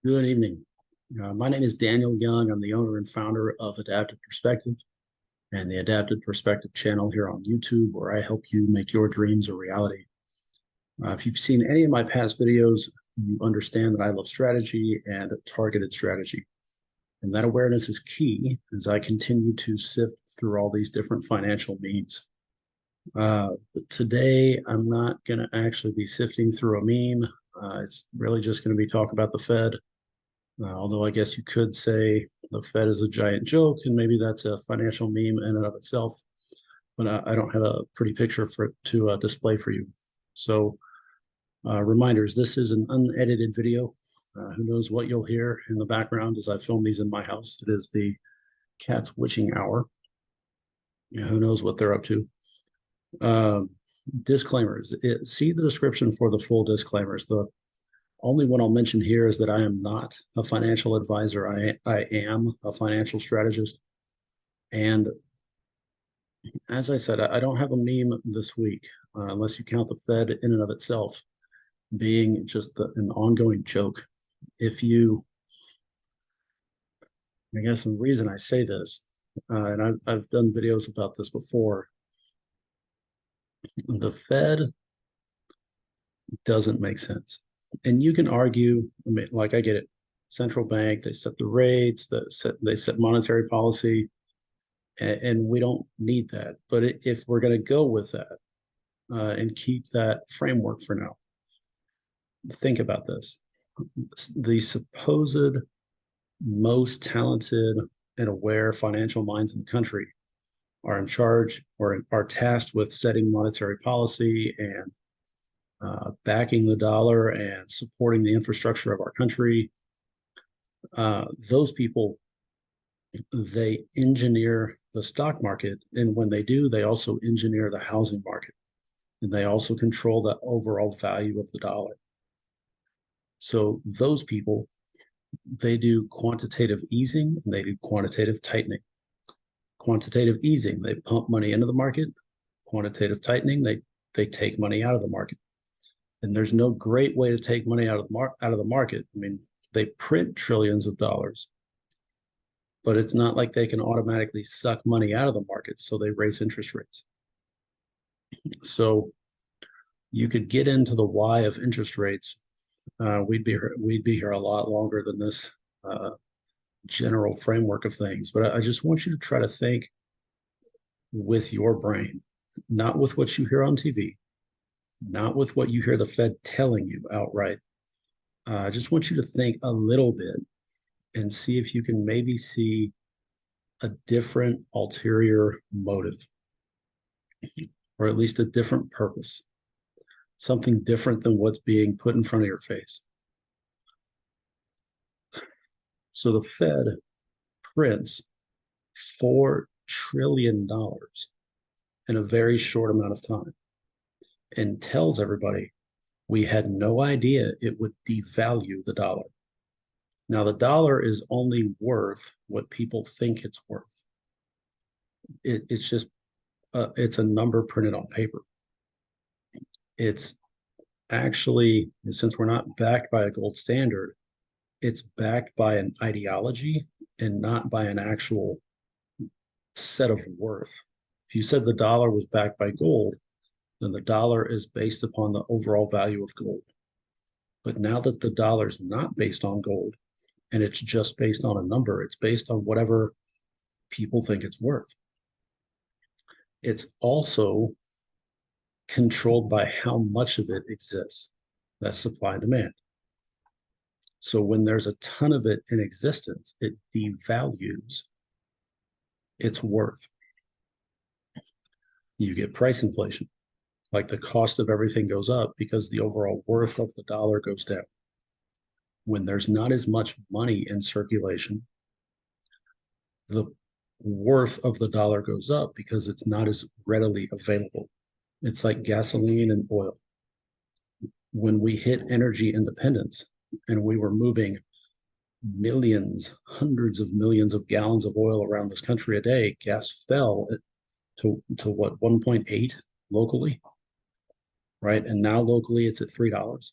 Good evening. My name is Daniel Young. I'm the owner and founder of Adaptive Perspective and the Adaptive Perspective channel here on YouTube, where I help you make your dreams a reality. If you've seen any of my past videos, you understand that I love strategy and targeted strategy. And that awareness is key as I continue to sift through all these different financial memes. But today, I'm not going to actually be sifting through a meme. It's really just going to be talk about the Fed. Although I guess you could say the Fed is a giant joke, and maybe that's a financial meme in and of itself. But I don't have a pretty picture for it to display for you. So, reminders: this is an unedited video. Who knows what you'll hear in the background as I film these in my house? It is the cat's witching hour. Who knows what they're up to? Um, Disclaimers. See the description for the full disclaimers. The only one I'll mention here is that I am not a financial advisor. I am a financial strategist. And as I said, I don't have a meme this week, unless you count the Fed in and of itself being just an ongoing joke. If you, I guess the reason I say this, and I've done videos about this before, the Fed doesn't make sense. And you can argue, I mean, like I get it, central bank, they set the rates, they set monetary policy, and we don't need that. But if we're going to go with that and keep that framework for now, think about this. The supposed most talented and aware financial minds in the country are in charge or are tasked with setting monetary policy and backing the dollar and supporting the infrastructure of our country. Those people, they engineer the stock market. And when they do, they also engineer the housing market. And they also control the overall value of the dollar. So those people, they do quantitative easing and they do quantitative tightening. Quantitative easing, they pump money into the market. Quantitative tightening, they take money out of the market. And there's no great way to take money out of the market. I mean, they print trillions of dollars, but it's not like they can automatically suck money out of the market, so they raise interest rates. So you could get into the why of interest rates. We'd be here a lot longer than this general framework of things. But I just want you to try to think with your brain, not with what you hear on TV, not with what you hear the Fed telling you outright. I just want you to think a little bit and see if you can maybe see a different ulterior motive, or at least a different purpose, something different than what's being put in front of your face. So the Fed prints $4 trillion in a very short amount of time and tells everybody we had no idea it would devalue the dollar. Now, the dollar is only worth what people think it's worth. It's just, it's a number printed on paper. It's actually, since we're not backed by a gold standard, it's backed by an ideology and not by an actual set of worth. If you said the dollar was backed by gold, then the dollar is based upon the overall value of gold. But now that the dollar is not based on gold and it's just based on a number, it's based on whatever people think it's worth. It's also controlled by how much of it exists. That's supply and demand. So when there's a ton of it in existence, it devalues its worth. You get price inflation, like the cost of everything goes up because the overall worth of the dollar goes down. When there's not as much money in circulation, the worth of the dollar goes up because it's not as readily available. It's like gasoline and oil. When we hit energy independence and we were moving millions, hundreds of millions of gallons of oil around this country a day, gas fell to what, 1.8 locally, right? And now locally it's at $3.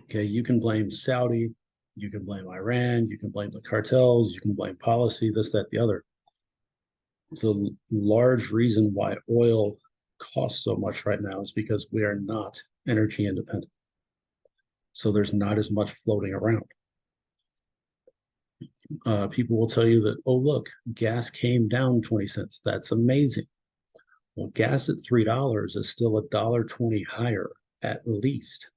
Okay, you can blame Saudi, You can blame Iran, you can blame the cartels, you can blame policy, this, that, the other. So large reason why oil costs so much right now is because we are not energy independent. So there's not as much floating around. People will tell you that, oh, look, gas came down 20 cents. That's amazing. Well, gas at $3 is still $1.20 higher, at least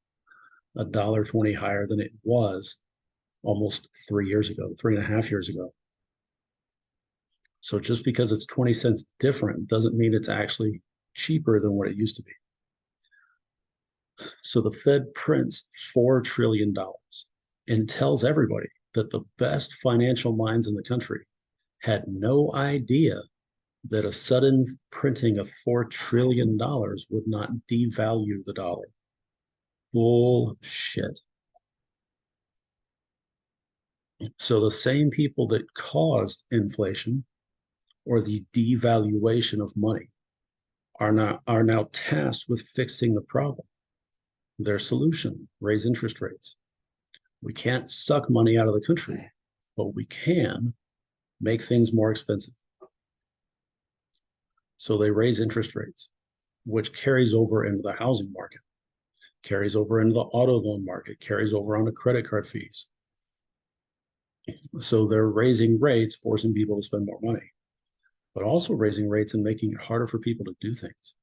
$1.20 higher than it was almost 3 years ago, 3.5 years ago. So just because it's 20 cents different doesn't mean it's actually cheaper than what it used to be. So the Fed prints $4 trillion and tells everybody that the best financial minds in the country had no idea that a sudden printing of $4 trillion would not devalue the dollar. Bullshit. So the same people that caused inflation or the devaluation of money are now tasked with fixing the problem. Their solution: raise interest rates. We can't suck money out of the country, but we can make things more expensive. So they raise interest rates, which carries over into the housing market, carries over into the auto loan market, carries over onto credit card fees. So they're raising rates, forcing people to spend more money, but also raising rates and making it harder for people to do things.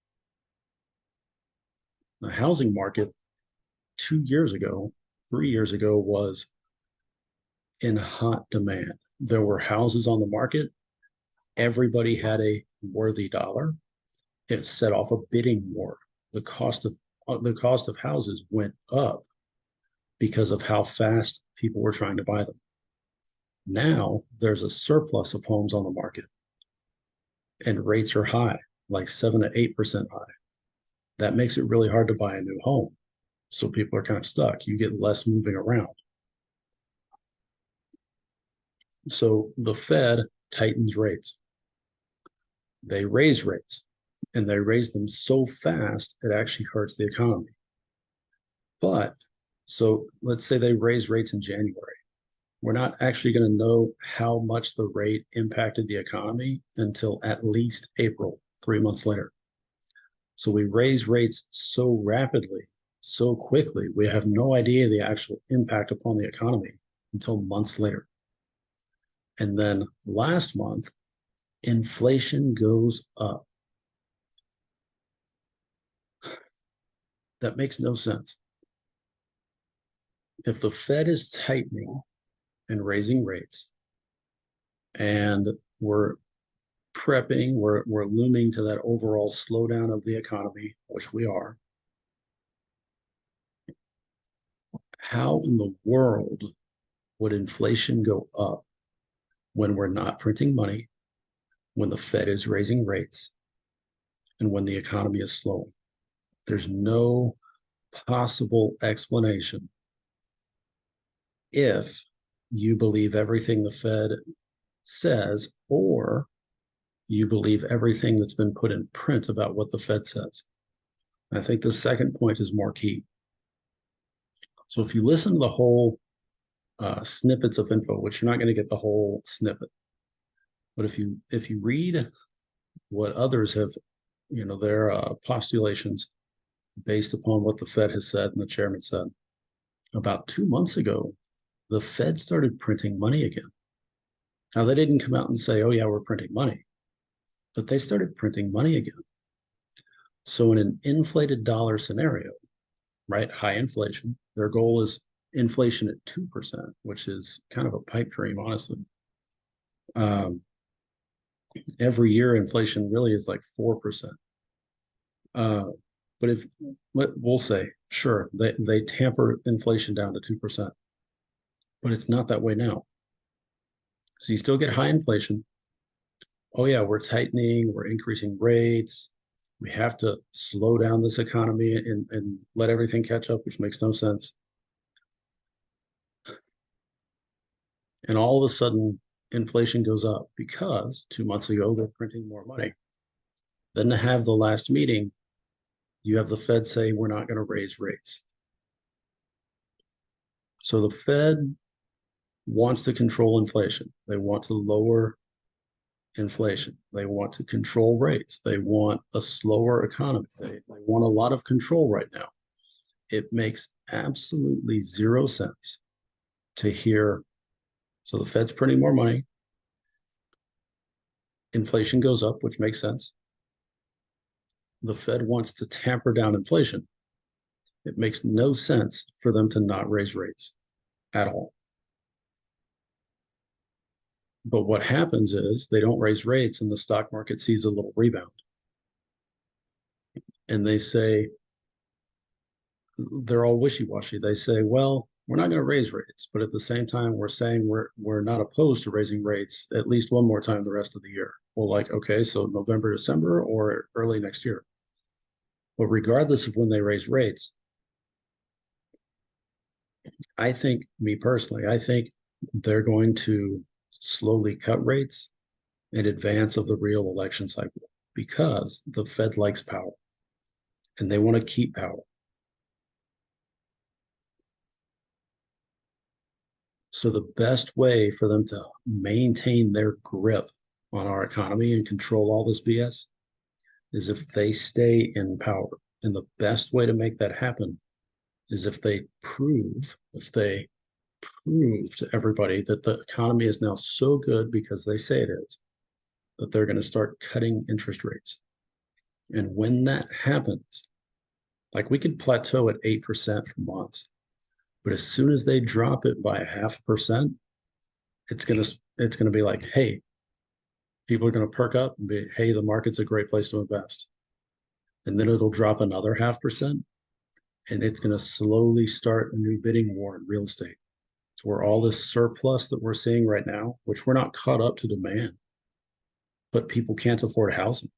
The housing market 2 years ago, 3 years ago, was in hot demand. There were houses on the market. Everybody had a worthy dollar. It set off a bidding war. The cost of houses went up because of how fast people were trying to buy them. Now there's a surplus of homes on the market, and rates are high, like 7 to 8% high. That makes it really hard to buy a new home. So people are kind of stuck. You get less moving around. So the Fed tightens rates. They raise rates, and they raise them so fast it actually hurts the economy. But so let's say they raise rates in January. We're not actually going to know how much the rate impacted the economy until at least April, 3 months later. So we raise rates so rapidly, so quickly, we have no idea the actual impact upon the economy until months later. And then last month, inflation goes up. That makes no sense. If the Fed is tightening and raising rates, and we're we're looming to that overall slowdown of the economy, which we are, how in the world would inflation go up when we're not printing money, when the Fed is raising rates, and when the economy is slowing? There's no possible explanation if you believe everything the Fed says, or you believe everything that's been put in print about what the Fed says. I think the second point is more key. So if you listen to the whole snippets of info, which you're not going to get the whole snippet, but if you read what others have, their postulations based upon what the Fed has said and the chairman said, about 2 months ago, the Fed started printing money again. Now, they didn't come out and say, oh, yeah, we're printing money, but they started printing money again. So in an inflated dollar scenario, right, high inflation, their goal is inflation at 2%, which is kind of a pipe dream, honestly. Every year, inflation really is like 4%. But if we'll say, sure, they tamper inflation down to 2%, but it's not that way now. So you still get high inflation. Oh, yeah, we're tightening, we're increasing rates. We have to slow down this economy and let everything catch up, which makes no sense. And all of a sudden, inflation goes up because 2 months ago, they're printing more money. Then to have the last meeting, you have the Fed say, we're not going to raise rates. So the Fed wants to control inflation. They want to lower inflation. They want to control rates. They want a slower economy. They want a lot of control right now. It makes absolutely zero sense to hear. So the Fed's printing more money, inflation goes up, which makes sense. The Fed wants to tamper down inflation. It makes no sense for them to not raise rates at all. But what happens is they don't raise rates and the stock market sees a little rebound. And they say, they're all wishy-washy. They say, well, we're not going to raise rates, but at the same time, we're saying we're not opposed to raising rates at least one more time the rest of the year. Well, like, okay, so November, December, or early next year. But regardless of when they raise rates, I think, me personally, I think they're going to slowly cut rates in advance of the real election cycle because the Fed likes power and they want to keep power. So the best way for them to maintain their grip on our economy and control all this BS is if they stay in power. And the best way to make that happen is if they prove to everybody that the economy is now so good because they say it is, that they're going to start cutting interest rates. And when that happens, like we could plateau at 8% for months, but as soon as they drop it by 0.5%, it's gonna be like, hey, people are gonna perk up and be, hey, the market's a great place to invest. And then it'll drop another 0.5%, and it's gonna slowly start a new bidding war in real estate. So where all this surplus that we're seeing right now, which we're not caught up to demand, but people can't afford housing.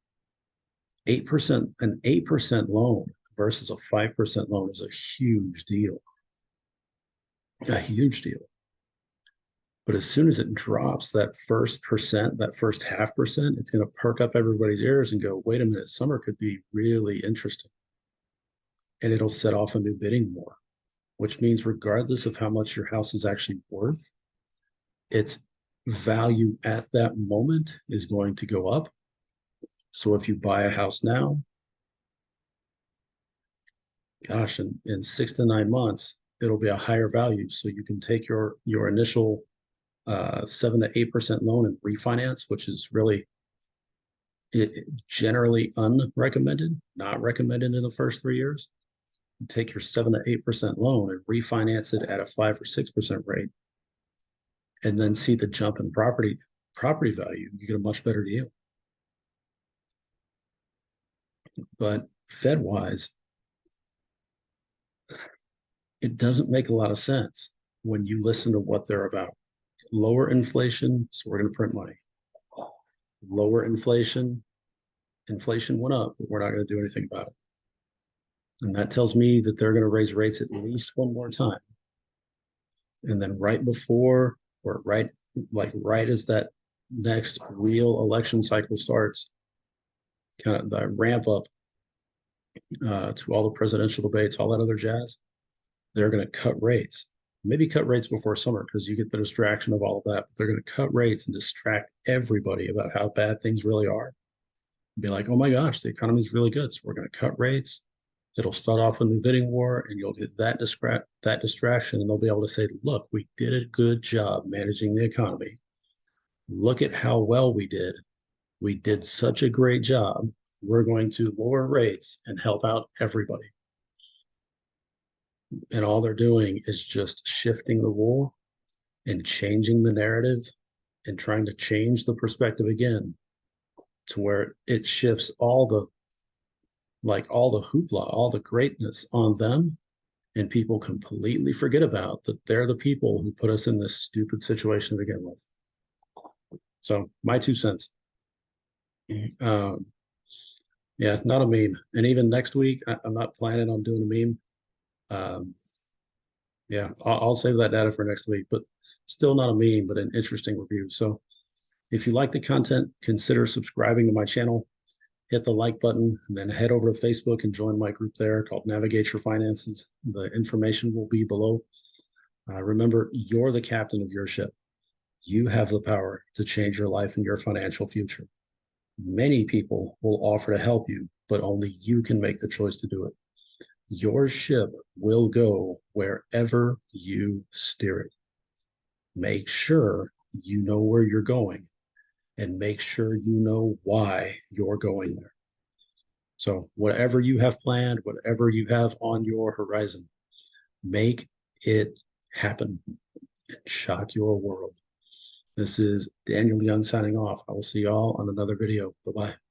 8%, an 8% loan versus a 5% loan is a huge deal. A huge deal. But as soon as it drops that first percent, that first 0.5%, it's going to perk up everybody's ears and go, wait a minute, summer could be really interesting. And it'll set off a new bidding war, which means regardless of how much your house is actually worth, its value at that moment is going to go up. So if you buy a house now, gosh, in 6 to 9 months, it'll be a higher value. So you can take your initial 7 to 8% loan and refinance, which is really generally unrecommended, not recommended in the first 3 years. You take your 7 to 8% loan and refinance it at a 5 or 6% rate, and then see the jump in property value. You get a much better deal. But Fed wise, it doesn't make a lot of sense when you listen to what they're about. Lower inflation, so we're going to print money. Lower inflation, inflation went up, but we're not going to do anything about it. And that tells me that they're going to raise rates at least one more time. And then right before, or right as that next real election cycle starts, kind of the ramp up to all the presidential debates, all that other jazz, they're going to cut rates. Maybe cut rates before summer because you get the distraction of all of that. But they're going to cut rates and distract everybody about how bad things really are. Be like, oh my gosh, the economy is really good. So we're going to cut rates. It'll start off a new bidding war, and you'll get that distraction, and they'll be able to say, look, we did a good job managing the economy. Look at how well we did. We did such a great job. We're going to lower rates and help out everybody. And all they're doing is just shifting the wool and changing the narrative and trying to change the perspective again to where it shifts all the hoopla, all the greatness on them, and people completely forget about that they're the people who put us in this stupid situation to begin with. So my 2 cents. Yeah, not a meme. And even next week, I'm not planning on doing a meme. Yeah, I'll save that data for next week, but still not a meme, but an interesting review. So if you like the content, consider subscribing to my channel. Hit the like button, and then head over to Facebook and join my group there called Navigate Your Finances. The information will be below. Remember, you're the captain of your ship. You have the power to change your life and your financial future. Many people will offer to help you, but only you can make the choice to do it. Your ship will go wherever you steer it. Make sure you know where you're going and make sure you know why you're going there. So, whatever you have planned, whatever you have on your horizon, make it happen and shock your world. This is Daniel Young signing off. I will see y'all on another video. Bye bye.